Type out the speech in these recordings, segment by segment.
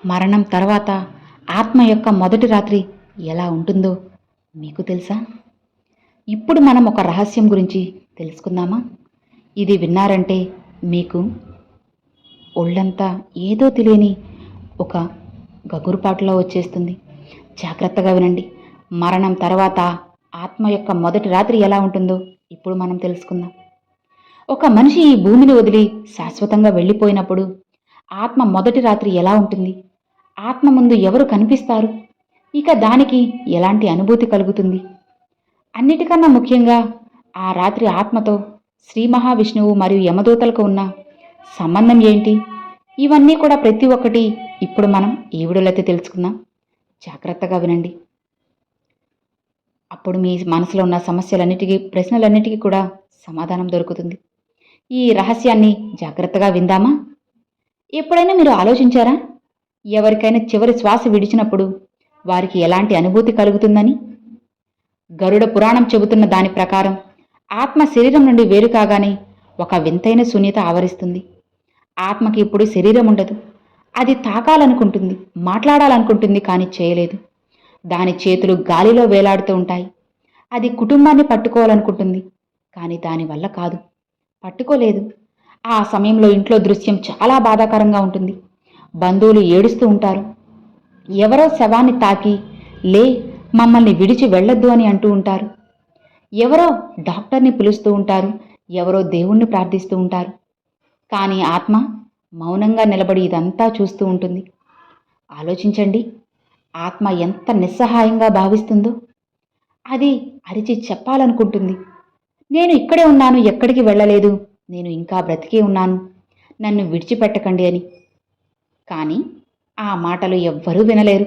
మరణం తర్వాత ఆత్మ యొక్క మొదటి రాత్రి ఎలా ఉంటుందో మీకు తెలుసా? ఇప్పుడు మనం ఒక రహస్యం గురించి తెలుసుకుందామా? ఇది విన్నారంటే మీకు ఒళ్ళంతా ఏదో తెలియని ఒక గగురుపాటులో వచ్చేస్తుంది. జాగ్రత్తగా వినండి. మరణం తర్వాత ఆత్మ యొక్క మొదటి రాత్రి ఎలా ఉంటుందో ఇప్పుడు మనం తెలుసుకుందాం. ఒక మనిషి ఈ భూమిని వదిలి శాశ్వతంగా వెళ్ళిపోయినప్పుడు ఆత్మ మొదటి రాత్రి ఎలా ఉంటుంది? ఆత్మ ముందు ఎవరు కనిపిస్తారు? ఇక దానికి ఎలాంటి అనుభూతి కలుగుతుంది? అన్నిటికన్నా ముఖ్యంగా ఆ రాత్రి ఆత్మతో శ్రీ మహావిష్ణువు మరియు యమదూతలకు ఉన్న సంబంధం ఏంటి? ఇవన్నీ కూడా ప్రతి ఒక్కటి ఇప్పుడు మనం ఈ వీడియోలో అయితే తెలుసుకుందాం. జాగ్రత్తగా వినండి. అప్పుడు మీ మనసులో ఉన్న సమస్యలన్నిటికీ, ప్రశ్నలన్నిటికీ కూడా సమాధానం దొరుకుతుంది. ఈ రహస్యాన్ని జాగ్రత్తగా విందామా? ఎప్పుడైనా మీరు ఆలోచించారా? ఎవరికైనా చివరి శ్వాస విడిచినప్పుడు వారికి ఎలాంటి అనుభూతి కలుగుతుందని? గరుడ పురాణం చెబుతున్న దాని ప్రకారం ఆత్మ శరీరం నుండి వేరు కాగానే ఒక వింతైన శూన్యత ఆవరిస్తుంది. ఆత్మకి ఇప్పుడు శరీరం ఉండదు. అది తాకాలనుకుంటుంది, మాట్లాడాలనుకుంటుంది, కానీ చేయలేదు. దాని చేతులు గాలిలో వేలాడుతూ ఉంటాయి. అది కుటుంబాన్ని పట్టుకోవాలనుకుంటుంది, కానీ దానివల్ల కాదు, పట్టుకోలేదు. ఆ సమయంలో ఇంట్లో దృశ్యం చాలా బాధాకరంగా ఉంటుంది. బంధువులు ఏడుస్తూ ఉంటారు. ఎవరో శవాన్ని తాకి లే, మమ్మల్ని విడిచి వెళ్ళొద్దు అని అంటూ ఉంటారు. ఎవరో డాక్టర్ని పిలుస్తూ ఉంటారు. ఎవరో దేవుణ్ణి ప్రార్థిస్తూ ఉంటారు. కానీ ఆత్మ మౌనంగా నిలబడి ఇదంతా చూస్తూ ఉంటుంది. ఆలోచించండి, ఆత్మ ఎంత నిస్సహాయంగా భావిస్తుందో. అది అరిచి చెప్పాలనుకుంటుంది, నేను ఇక్కడే ఉన్నాను, ఎక్కడికి వెళ్ళలేదు, నేను ఇంకా బ్రతికే ఉన్నాను, నన్ను విడిచిపెట్టకండి అని. కానీ ఆ మాటలు ఎవ్వరూ వినలేరు.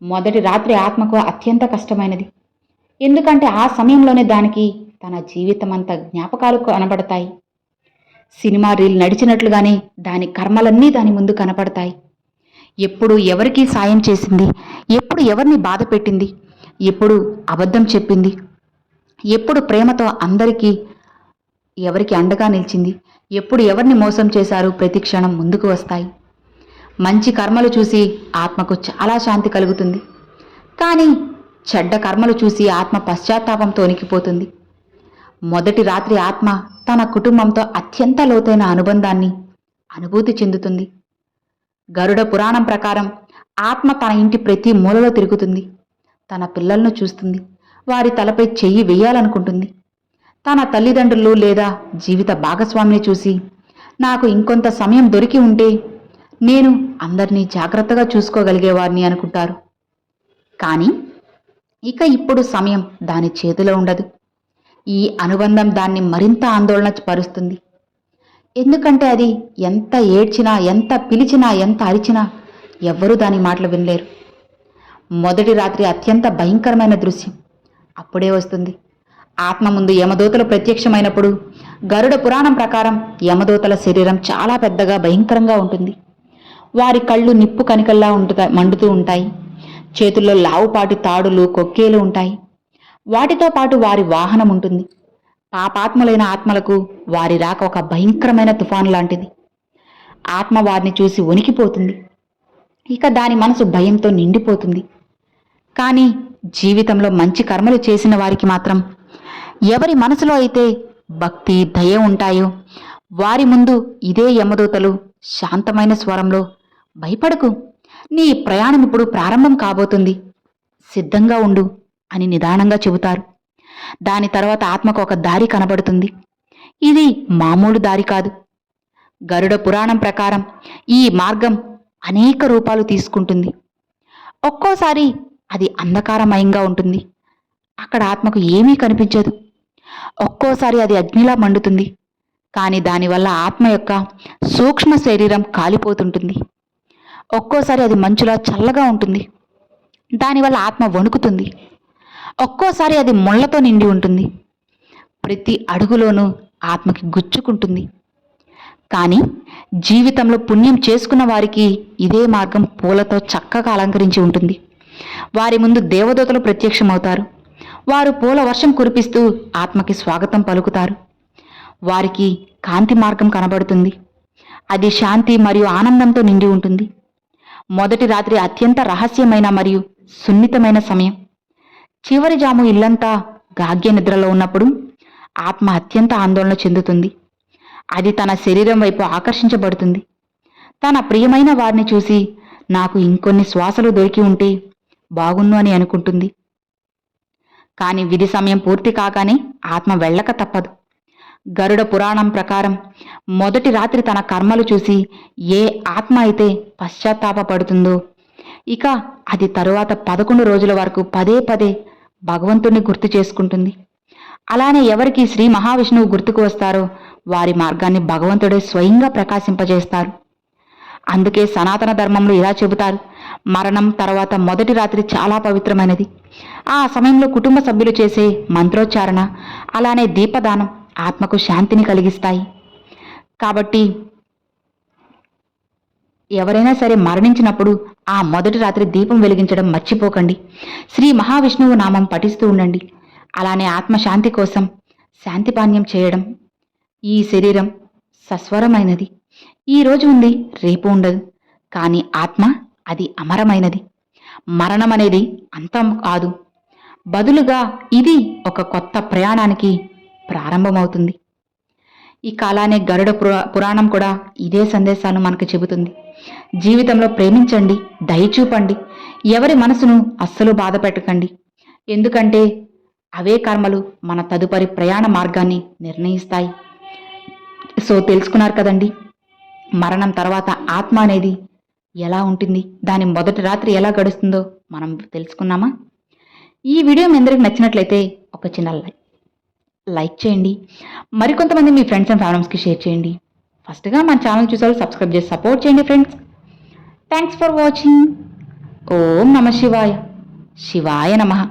మొదటి రాత్రి ఆత్మకు అత్యంత కష్టమైనది. ఎందుకంటే ఆ సమయంలోనే దానికి తన జీవితమంతా జ్ఞాపకాలు కనబడతాయి. సినిమా రీల్ నడిచినట్లుగానే దాని కర్మలన్నీ దాని ముందు కనపడతాయి. ఎప్పుడు ఎవరికి సాయం చేసింది, ఎప్పుడు ఎవరిని బాధ పెట్టింది, ఎప్పుడు అబద్ధం చెప్పింది, ఎప్పుడు ప్రేమతో అందరికీ ఎవరికి అండగా నిలిచింది, ఎప్పుడు ఎవరిని మోసం చేశారు, ప్రతి క్షణం ముందుకు వస్తాయి. మంచి కర్మలు చూసి ఆత్మకు చాలా శాంతి కలుగుతుంది. కానీ చెడ్డ కర్మలు చూసి ఆత్మ పశ్చాత్తాపంతో వణికిపోతుంది. మొదటి రాత్రి ఆత్మ తన కుటుంబంతో అత్యంత లోతైన అనుబంధాన్ని అనుభూతి చెందుతుంది. గరుడ పురాణం ప్రకారం ఆత్మ తన ఇంటి ప్రతి మూలలో తిరుగుతుంది. తన పిల్లలను చూస్తుంది. వారి తలపై చెయ్యి వేయాలనుకుంటుంది. తన తల్లిదండ్రులు లేదా జీవిత భాగస్వామిని చూసి, నాకు ఇంకొంత సమయం దొరికి ఉంటే నేను అందరినీ జాగ్రత్తగా చూసుకోగలిగేవారిని అనుకుంటారు. కానీ ఇక ఇప్పుడు సమయం దాని చేతిలో ఉండదు. ఈ అనుబంధం దాన్ని మరింత ఆందోళన పరుస్తుంది. ఎందుకంటే అది ఎంత ఏడ్చినా, ఎంత పిలిచినా, ఎంత అరిచినా ఎవ్వరూ దాని మాటలు వినలేరు. మొదటి రాత్రి అత్యంత భయంకరమైన దృశ్యం అప్పుడే వస్తుంది. ఆత్మ ముందు యమదూతలు ప్రత్యక్షమైనప్పుడు గరుడ పురాణం ప్రకారం యమదూతల శరీరం చాలా పెద్దగా భయంకరంగా ఉంటుంది. వారి కళ్ళు నిప్పు కనికల్లా మండుతూ ఉంటాయి. చేతుల్లో లావుపాటి తాడులు, కొక్కేలు ఉంటాయి. వాటితో పాటు వారి వాహనం ఉంటుంది. పాపాత్ములైన ఆత్మలకు వారి రాక ఒక భయంకరమైన తుఫాను లాంటిది. ఆత్మ వారిని చూసి వణికిపోతుంది. ఇక దాని మనసు భయంతో నిండిపోతుంది. కానీ జీవితంలో మంచి కర్మలు చేసిన వారికి మాత్రం, ఎవరి మనసులో అయితే భక్తి, దయ ఉంటాయో వారి ముందు ఇదే యమదూతలు శాంతమైన స్వరంలో, భయపడకు, నీ ప్రయాణం ఇప్పుడు ప్రారంభం కాబోతుంది, సిద్ధంగా ఉండు అని నిదానంగా చెబుతారు. దాని తర్వాత ఆత్మకు ఒక దారి కనబడుతుంది. ఇది మామూలు దారి కాదు. గరుడ పురాణం ప్రకారం ఈ మార్గం అనేక రూపాలు తీసుకుంటుంది. ఒక్కోసారి అది అంధకారమయంగా ఉంటుంది. అక్కడ ఆత్మకు ఏమీ కనిపించదు. ఒక్కోసారి అది అగ్నిలా మండుతుంది. కానీ దానివల్ల ఆత్మ యొక్క సూక్ష్మ శరీరం కాలిపోతుంటుంది. ఒక్కోసారి అది మంచులా చల్లగా ఉంటుంది. దానివల్ల ఆత్మ వణుకుతుంది. ఒక్కోసారి అది ముళ్లతో నిండి ఉంటుంది. ప్రతి అడుగులోనూ ఆత్మకి గుచ్చుకుంటుంది. కానీ జీవితంలో పుణ్యం చేసుకున్న వారికి ఇదే మార్గం పూలతో చక్కగా అలంకరించి ఉంటుంది. వారి ముందు దేవదూతలు ప్రత్యక్షమవుతారు. వారు పూల వర్షం కురిపిస్తూ ఆత్మకి స్వాగతం పలుకుతారు. వారికి కాంతి మార్గం కనబడుతుంది. అది శాంతి మరియు ఆనందంతో నిండి ఉంటుంది. మొదటి రాత్రి అత్యంత రహస్యమైన మరియు సున్నితమైన సమయం. చివరి జాము ఇల్లంతా గాగ్య నిద్రలో ఉన్నప్పుడు ఆత్మ అత్యంత ఆందోళన చెందుతుంది. అది తన శరీరం వైపు ఆకర్షించబడుతుంది. తన ప్రియమైన వారిని చూసి నాకు ఇంకొన్ని శ్వాసలు దొరికి ఉంటే బాగున్ను అని అనుకుంటుంది. కాని విధి సమయం పూర్తి కాగానే ఆత్మ వెళ్ళక తప్పదు. గరుడ పురాణం ప్రకారం మొదటి రాత్రి తన కర్మలు చూసి ఏ ఆత్మ అయితే పశ్చాత్తాపపడుతుందో ఇక అది తరువాత 11 రోజుల వరకు పదే పదే భగవంతుణ్ణి గుర్తు చేసుకుంటుంది. అలానే ఎవరికి శ్రీ మహావిష్ణువు గుర్తుకు వస్తారో వారి మార్గాన్ని భగవంతుడే స్వయంగా ప్రకాశింపజేస్తారు. అందుకే సనాతన ధర్మంలో ఇలా చెబుతారు, మరణం తర్వాత మొదటి రాత్రి చాలా పవిత్రమైనది. ఆ సమయంలో కుటుంబ సభ్యులు చేసే మంత్రోచ్చారణ అలానే దీపదానం ఆత్మకు శాంతిని కలిగిస్తాయి. కాబట్టి ఎవరైనా సరే మరణించినప్పుడు ఆ మొదటి రాత్రి దీపం వెలిగించడం మర్చిపోకండి. శ్రీ మహావిష్ణువు నామం పఠిస్తూ ఉండండి. అలానే ఆత్మశాంతి కోసం శాంతిపాన్యం చేయడం. ఈ శరీరం సస్వరమైనది. ఈ రోజు ఉంది, రేపు ఉండదు. కానీ ఆత్మ అది అమరమైనది. మరణం అనేది అంతం కాదు, బదులుగా ఇది ఒక కొత్త ప్రయాణానికి ప్రారంభమవుతుంది. ఈ కాలానే గరుడ పురాణం కూడా ఇదే సందేశాన్ని మనకు చెబుతుంది. జీవితంలో ప్రేమించండి, దయ చూపండి, ఎవరి మనసును అస్సలు బాధ పెట్టకండి. ఎందుకంటే అవే కర్మలు మన తదుపరి ప్రయాణ మార్గాన్ని నిర్ణయిస్తాయి. సో తెలుసుకున్నారు కదండి, మరణం తర్వాత ఆత్మ అనేది ఎలా ఉంటుంది, దాని మొదటి రాత్రి ఎలా గడుస్తుందో మనం తెలుసుకున్నామా? ఈ వీడియో మీ అందరికి నచ్చినట్లయితే ఒక చిన్న లైక్ చేయండి. మరికొంతమంది మీ ఫ్రెండ్స్ అండ్ ఫ్యామిలీస్కి షేర్ చేయండి. ఫస్ట్గా మన ఛానల్ చూసారు, సబ్స్క్రైబ్ చేసి సపోర్ట్ చేయండి ఫ్రెండ్స్. Thanks for watching. ఓం నమ శివాయ. శివాయ నమః.